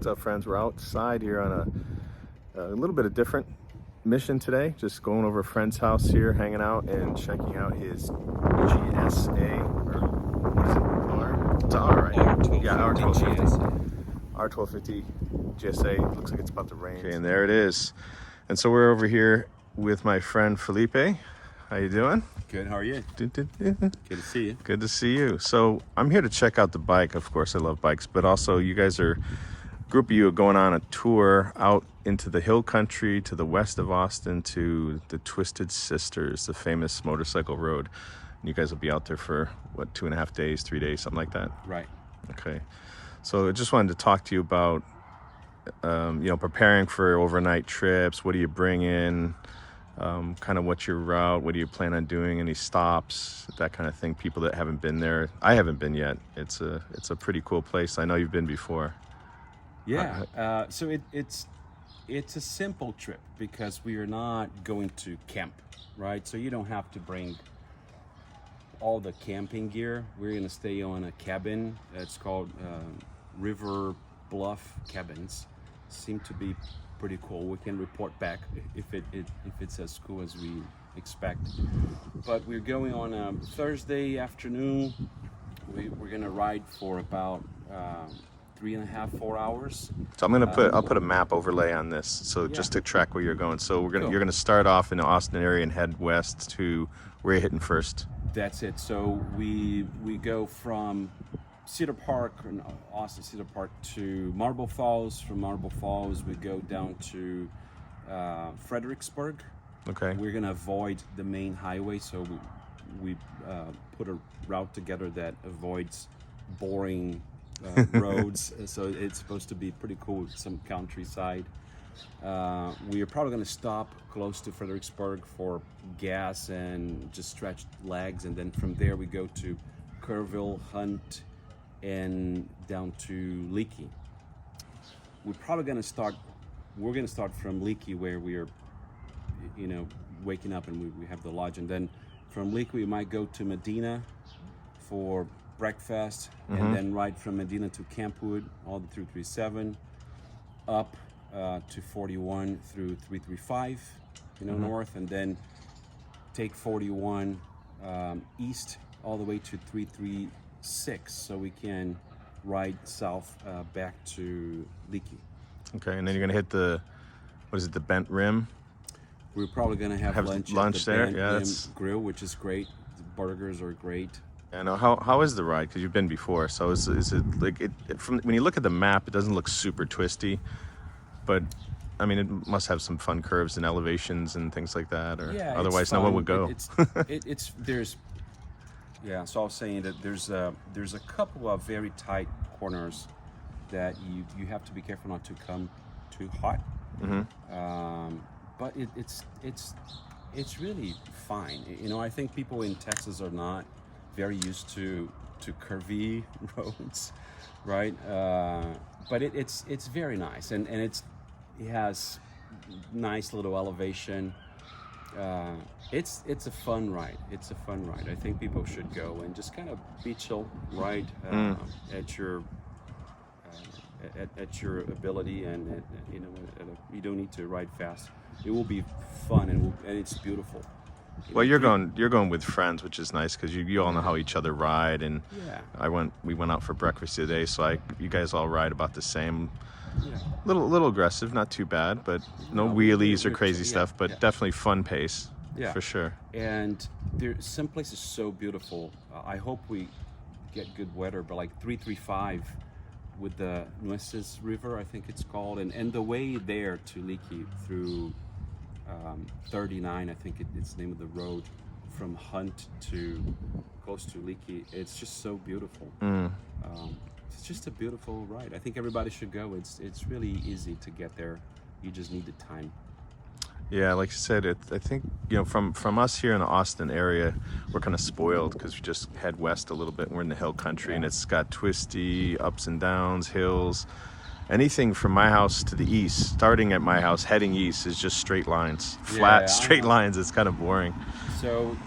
What's up, friends? We're outside here on a little bit of different mission today. Just going over a friend's house here, hanging out and checking out his GSA, or what is it? R? It's R, right? R1250 yeah, R1250. GSA. R1250 GSA. Looks like it's about to rain. Okay, and there it is. And so we're over here with my friend Felipe. How you doing? Good, how are you? Good to see you. Good to see you. So I'm here to check out the bike. Of course, I love bikes, but also you guys are, a group of you are going on a tour out into the hill country to the west of Austin to the Twisted Sisters, the famous motorcycle road. And you guys will be out there for, what, 2.5 days, 3 days, something like that? Right. Okay. So I just wanted to talk to you about, preparing for overnight trips. What do you bring in? Kind of what's your route? What do you plan on doing? Any stops? That kind of thing. People that haven't been there. I haven't been yet. It's a pretty cool place. I know you've been before. Yeah. So it's a simple trip because we are not going to camp, right? So you don't have to bring all the camping gear. We're going to stay on a cabin. It's called River Bluff Cabins. Seem to be pretty cool. We can report back if it's as cool as we expect. But we're going on a Thursday afternoon. We're gonna ride for about 3.5, 4 hours. So I'm gonna I'll put a map overlay on this, so just to track where you're going. So you're gonna start off in the Austin area and head west to where you're hitting first. That's it. So we go from Cedar Park, Austin Cedar Park, to Marble Falls. From Marble Falls, we go down to Fredericksburg. Okay. We're gonna avoid the main highway, so we put a route together that avoids boring roads. So it's supposed to be pretty cool with some countryside. We are probably gonna stop close to Fredericksburg for gas and just stretch legs, and then from there we go to Kerrville, Hunt, and down to Leakey. We're gonna start from Leakey, where we are, waking up and we have the lodge, and then from Leakey we might go to Medina for breakfast, and then ride from Medina to Campwood all the through 337 up to 41 through 335, north, and then take 41 east all the way to 336, so we can ride south back to Leakey. Okay, and then you're gonna hit the Bent Rim? We're probably gonna have lunch at the there. Bent Yeah, Rim that's Grill, which is great. The burgers are great. I know. How is the ride? Because you've been before. So is it like from when you look at the map, it doesn't look super twisty, but I mean, it must have some fun curves and elevations and things like that, or otherwise no one would go. So I was saying that there's a couple of very tight corners that you have to be careful not to come too hot. But it's really fine. I think people in Texas are not very used to curvy roads, right? But it's very nice, and it has nice little elevation. It's a fun ride. I think people should go and just kind of be chill, ride at your ability, and you don't need to ride fast. It will be fun, and it's beautiful. Well, you're going with friends, which is nice because you all know how each other ride, and we went out for breakfast today, so you guys all ride about the same. Yeah. Little aggressive, not too bad, but no wheelies or crazy stuff, but definitely fun pace, for sure. And some places so beautiful. I hope we get good weather, but like 335 with the Nueces River, I think it's called, and the way there to Leakey through 39, I think it's the name of the road, from Hunt to close to Leakey. It's just so beautiful. It's just a beautiful ride. I think everybody should go. It's really easy to get there. You just need the time. Yeah, like you said, I think from us here in the Austin area, we're kind of spoiled because we just head west a little bit. We're in the hill country, and it's got twisty ups and downs, hills. Anything from my house to the east, starting at my house, heading east, is just straight lines, flat straight lines. It's kind of boring. So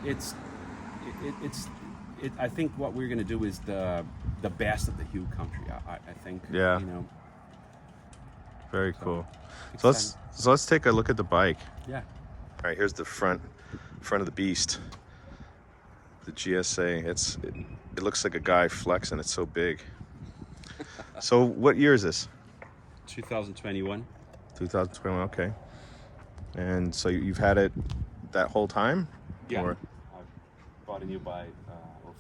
it's I think what we're gonna do is the best of the hill country. I think. Yeah. You know. Very So, cool. exciting. So let's take a look at the bike. Yeah. All right, here's the front of the beast. The GSA. It looks like a guy flexing. It's so big. So what year is this? 2021. 2021. Okay. And so you've had it that whole time? Yeah. Or? I bought a new bike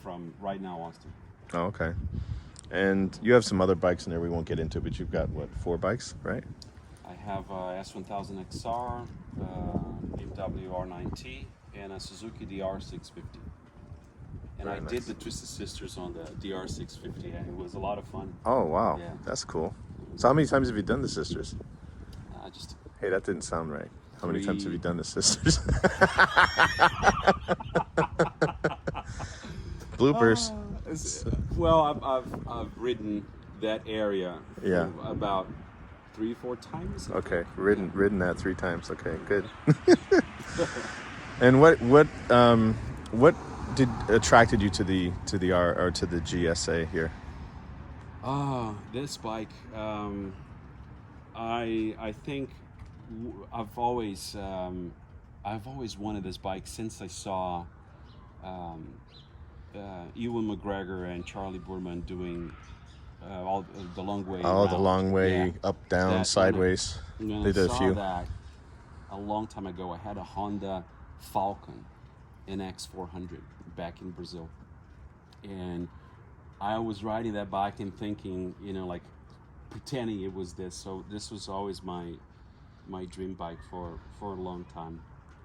from right now, Austin. Oh, okay. And you have some other bikes in there we won't get into, but you've got what, 4 bikes, right? I have S1000 XR, BMW R9T, and a Suzuki DR650. And Very I nice. did the Twisted Sisters on the DR650, and it was a lot of fun. Oh, wow. Yeah. That's cool. So how many times have you done the Sisters? Just Hey, that didn't sound right. How many times have 3. you done the Sisters? Bloopers. Well, I've ridden that area Yeah. about 3-4 times. Okay, ridden that 3 times. Okay, good. And what attracted you to the R or to the GSA here? This bike, I think I've always wanted this bike since I saw Ewan McGregor and Charlie Boorman doing all the long way. Oh, the around. long way, Yeah. up, down, That- sideways. When They I did a saw few. that a long time ago, I had a Honda Falcon NX 400 back in Brazil, and I was riding that bike and thinking, like pretending it was this. So this was always my dream bike for a long time.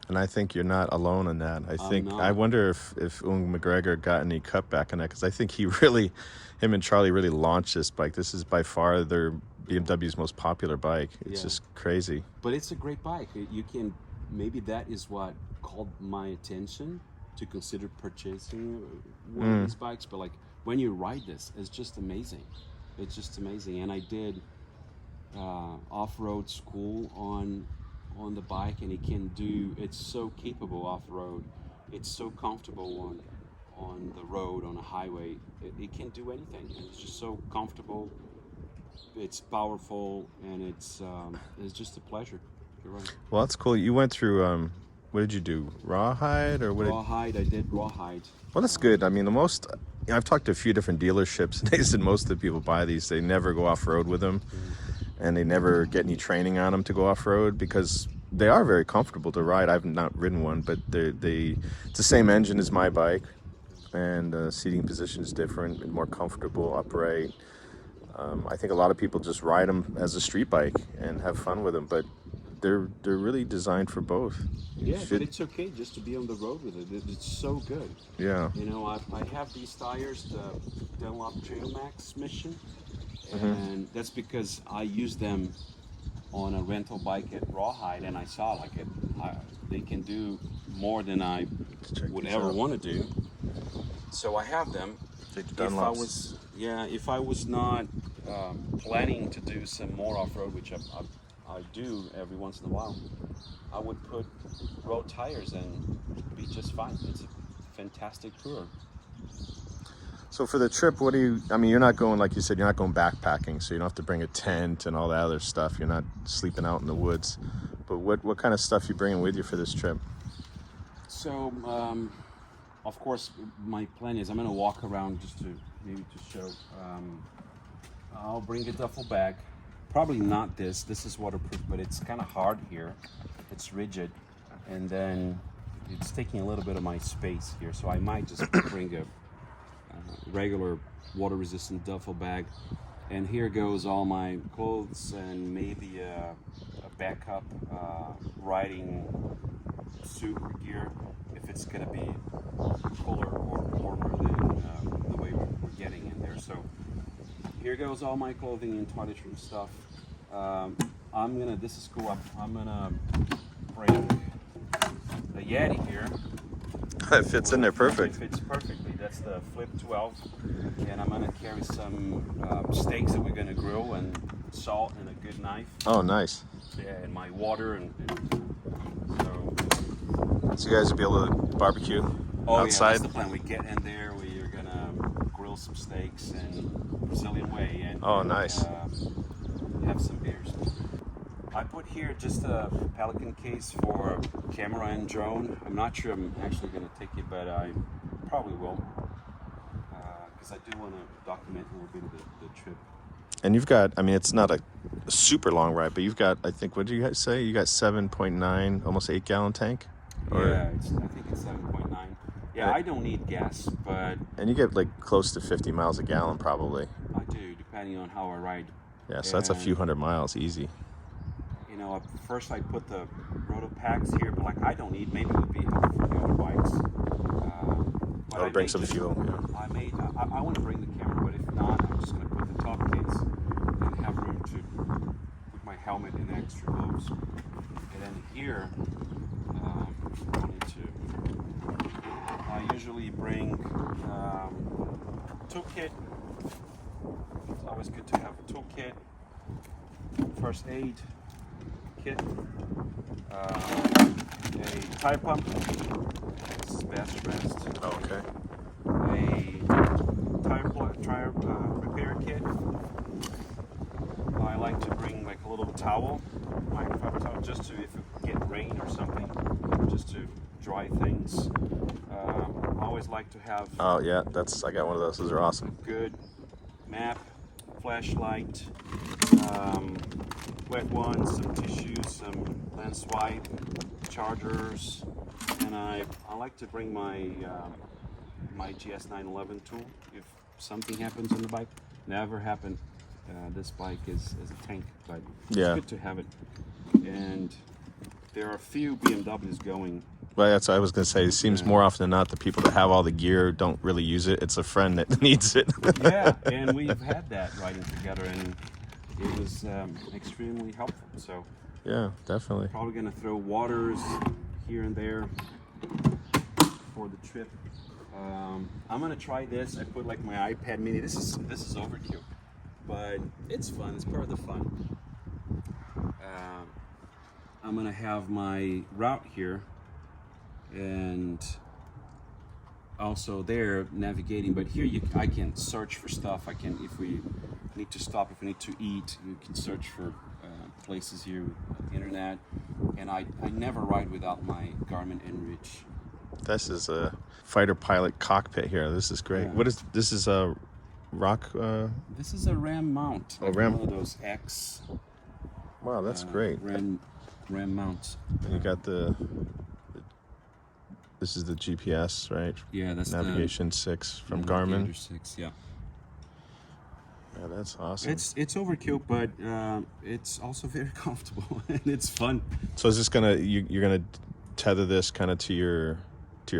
And I think you're not alone in that. not. I wonder if Ewan McGregor got any cutback on that, because I think him and Charlie really launched this bike. This is by far their BMW's most popular bike. It's Yeah. just crazy. But it's a great bike. Maybe that is what called my attention to consider purchasing one of these bikes. But like when you ride this, it's just amazing. It's just amazing. And I did off-road school on the bike, and it's so capable off-road. It's so comfortable on the road, on a highway. It can do anything. It's just so comfortable. It's powerful, and it's just a pleasure. You're right. Well, that's cool. You went through, what did you do? Rawhide or what? Rawhide, I did rawhide. Well, that's good. I mean, I've talked to a few different dealerships, and they said most of the people buy these, they never go off-road with them, and they never get any training on them to go off-road, because they are very comfortable to ride. I've not ridden one, but it's the same engine as my bike, and seating position is different and more comfortable, upright. I think a lot of people just ride them as a street bike and have fun with them, but they're really designed for both. Yeah, but it's okay just to be on the road with it. It's so good. Yeah. I have these tires, the Dunlop Trail Max Mission, and that's because I use them on a rental bike at Rawhide, and I saw they can do more than I would these ever out. want to do. So I have them. Take the Dunlops. If I was not planning to do some more off-road, which I do every once in a while, I would put road tires and be just fine. It's a fantastic tour. So for the trip, you're not going, like you said, you're not going backpacking, so you don't have to bring a tent and all that other stuff. You're not sleeping out in the woods. But what kind of stuff you bringing with you for this trip? So, of course, my plan is I'm going to walk around just to show. I'll bring a duffel bag. Probably not this. This is waterproof, but it's kind of hard here. It's rigid, and then it's taking a little bit of my space here. So I might just bring a regular water-resistant duffel bag. And here goes all my clothes and maybe a backup riding suit or gear if it's going to be cooler or warmer than the way we're getting in there. So here goes all my clothing and toiletry stuff. This is cool. I'm gonna bring the Yeti here. It fits in there perfect. It fits perfectly. That's the Flip 12, and I'm gonna carry some steaks that we're gonna grill, and salt, and a good knife. Oh, nice. Yeah, and my water, and So you guys will be able to barbecue oh outside? yeah, that's the plan. We get in there, we're grill some steaks and Brazilian way, and Oh, nice. have some beers. I put here just a Pelican case for camera and drone. I'm not sure I'm actually going to take it, but I probably will, because I do want to document a little bit of the trip. And you've got, I mean, it's not a super long ride, but you've got, I think, what did you guys say? You got 7.9, almost 8-gallon tank? Yeah, I think it's 7.9. Yeah, I don't need gas, but... And you get like close to 50 miles a gallon probably. I do, depending on how I ride. Yeah, so that's a few hundred miles, easy. You know, first I put the roto packs here, but like I don't need, maybe it would be helpful for the other bikes. But Or bring some fuel, yeah. I want to bring the camera, but if not, I'm just going to put the top case and have room to put my helmet and extra gloves. And then here, I usually bring toolkit. It's always good to have a toolkit, first aid kit, a tire pump. This is best rest. Oh, okay. A tire repair kit. I like to bring like a little towel, microfiber towel, just to if it get rain or something, just to dry things. I always like to have. Oh yeah, I got one of those. Those are awesome. Good map, flashlight, wet ones, some tissues, some lens swipe, chargers, and I like to bring my my GS 911 tool if something happens on the bike. Never happened. This bike is a tank, but it's good to have it. And there are a few BMWs going. Well, that's what I was going to say. It seems more often than not the people that have all the gear don't really use it. It's a friend that needs it. Yeah, and we've had that riding together, and it was extremely helpful. So yeah, definitely. Probably going to throw waters here and there for the trip. I'm going to try this. I put like my iPad mini. This is overkill, but it's fun. It's part of the fun. I'm going to have my route here, and also there navigating, but here I can search for stuff. I can, if we need to stop, if we need to eat, you can search for places here with the internet. And I never ride without my Garmin Enrich. This is a fighter pilot cockpit here. This is great. Yeah. This is a rock? This is a RAM mount. Oh, RAM. One of those X. Wow, that's great. RAM mounts. And you got this is the GPS, right? Yeah, that's Navigation 6 from Navigator Garmin. 6, yeah. Yeah, that's awesome. It's overkill, but it's also very comfortable and it's fun. So is this you're gonna tether this kind of to your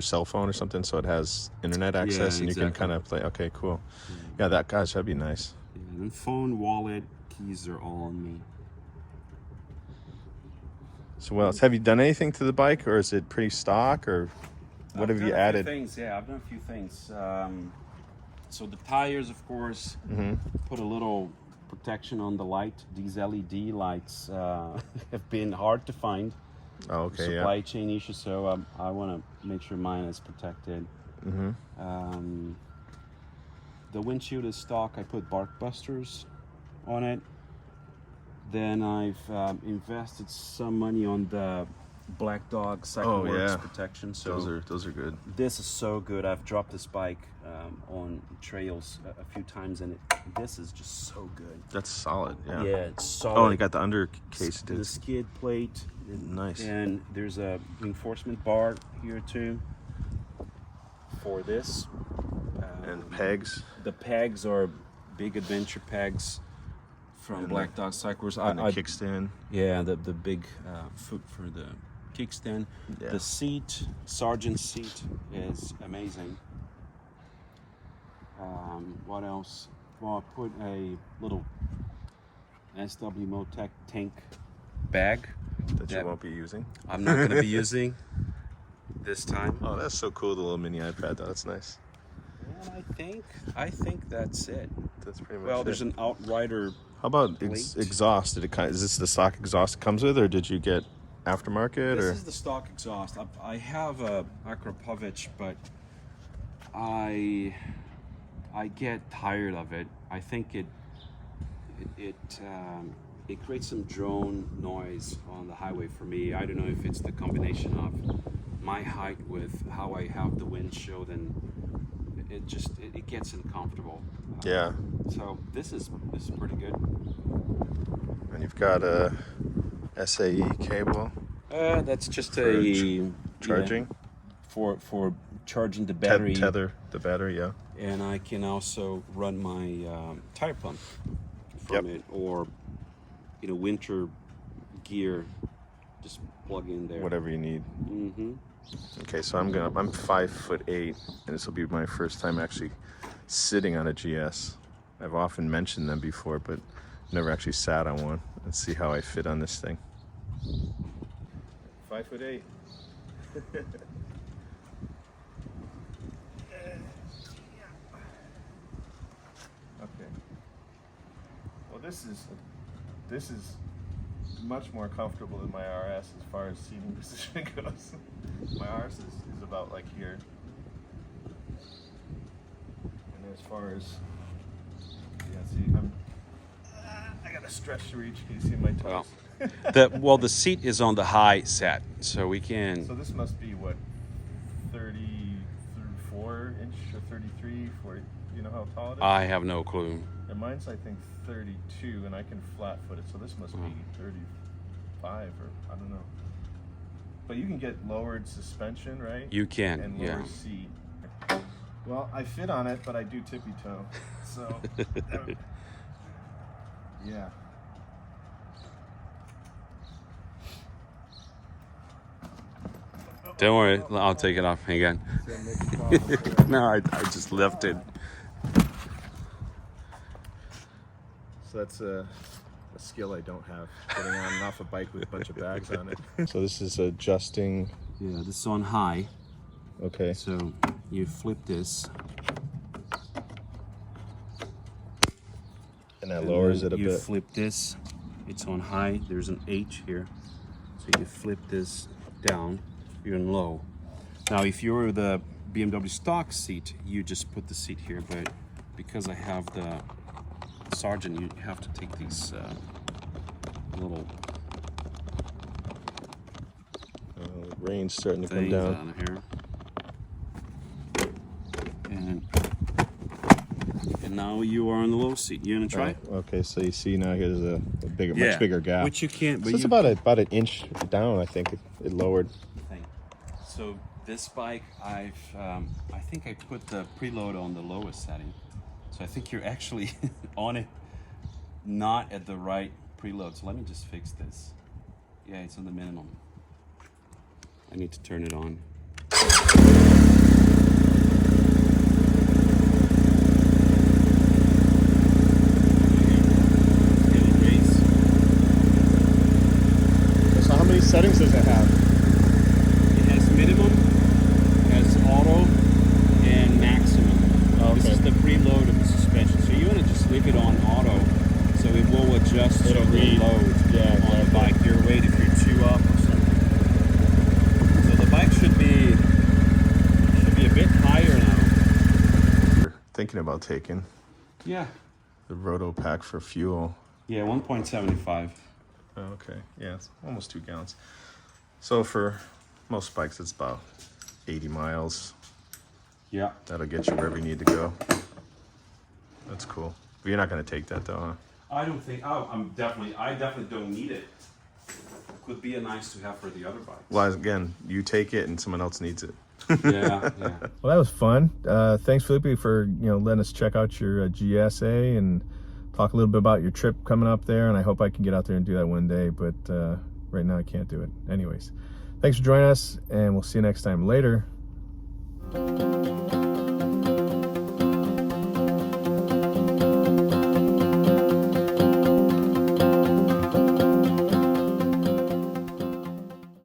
cell phone or something, so it has internet access, and you can kind of play. Okay, cool. Yeah, that'd be nice. Yeah, and then phone, wallet, keys are all on me. So what else? Have you done anything to the bike, or is it pretty stock, or what have you added? I've done a few things. So the tires, of course, put a little protection on the light. These LED lights have been hard to find. Oh, okay, Supply chain issue, so I want to make sure mine is protected. The windshield is stock. I put bark busters on it. Then I've invested some money on the Black Dog Cycleworks protection. So those are good. This is so good. I've dropped this bike on trails a few times, and this is just so good. That's solid. Yeah. Yeah, it's solid. Oh, and you got the under case too. The skid plate. Nice. And there's a reinforcement bar here too for this. And pegs. The pegs are big adventure pegs from Black Dog Cycleworks. And the kickstand. Yeah, the big foot for the kickstand. Yeah. The seat, Sergeant's seat, is amazing. What else? Well, I put a little SW Motec tank bag that you won't be using. I'm not going to be using this time. Oh, that's so cool, the little mini iPad though. That's nice. And I think that's it. That's pretty much Well, there's an Outrider. How about exhaust? Is this the stock exhaust it comes with, or did you get aftermarket? This is the stock exhaust. I have a akrapovic, but I I get tired of it. I think it creates some drone noise on the highway for me. I don't know if it's the combination of my height with how I have the windshield, and it gets uncomfortable. Yeah. So this is pretty good. And you've got a SAE cable. That's just a charging. For charging the battery. Tether the battery, yeah. And I can also run my tire pump from it, or winter gear, just plug in there. Whatever you need. Mm-hmm. Okay, so I'm 5'8", and this will be my first time actually sitting on a GS. I've often mentioned them before, but never actually sat on one. Let's see how I fit on this thing. 5'8". Okay. Well, this is much more comfortable than my RS as far as seating position goes. My RS is about like here. And as far as, see, I got a stretch to reach. Can you see my toes? Well, the seat is on the high set, so we can. So this must be what, 34 inch or 33, 40, you know how tall it is? I have no clue. And mine's, I think, 32, and I can flat foot it, so this must be 35, or I don't know. But you can get lowered suspension, right? You can, and lower seat. Well, I fit on it, but I do tippy toe, so yeah. Don't worry, I'll take it off again. No, I just lifted. So that's a skill I don't have, getting on and off a bike with a bunch of bags on it. So this is adjusting. Yeah, this is on high. Okay. So you flip this. And that lowers it a bit. You flip this. It's on high. There's an H here. So you flip this down. You're in low. Now, if you're the BMW stock seat, you just put the seat here. But because I have the Sergeant, you have to take these little rain's starting to come things down. out of here. And now you are on the low seat. You gonna try? Okay, so you see now here's a bigger, much bigger gap. Which you can't. But so it's about an inch down. I think it lowered. So this bike, I think I put the preload on the lowest setting. So I think you're actually on it, not at the right preload. So let me just fix this. Yeah, it's on the minimum. I need to turn it on. So how many settings does it have? It has minimum, has auto, and maximum. Okay. This is the preload of the suspension. So you want to just leave it on auto, so it will adjust to the load on the bike, your weight if you're too up or something. So the bike should be a bit higher now. You're thinking about taking Yeah. the Roto pack for fuel. Yeah, 1.75. Oh, okay, yeah, it's almost 2 gallons. So for most bikes, it's about 80 miles. Yeah. That'll get you wherever you need to go. That's cool. But you're not going to take that though, huh? I don't think. I definitely don't need it. Could be a nice to have for the other bikes. Well, again, you take it and someone else needs it. Yeah. Well, that was fun. Thanks, Felipe, for letting us check out your GSA and talk a little bit about your trip coming up there. And I hope I can get out there and do that one day. But right now, I can't do it. Anyways, thanks for joining us, and we'll see you next time. Later.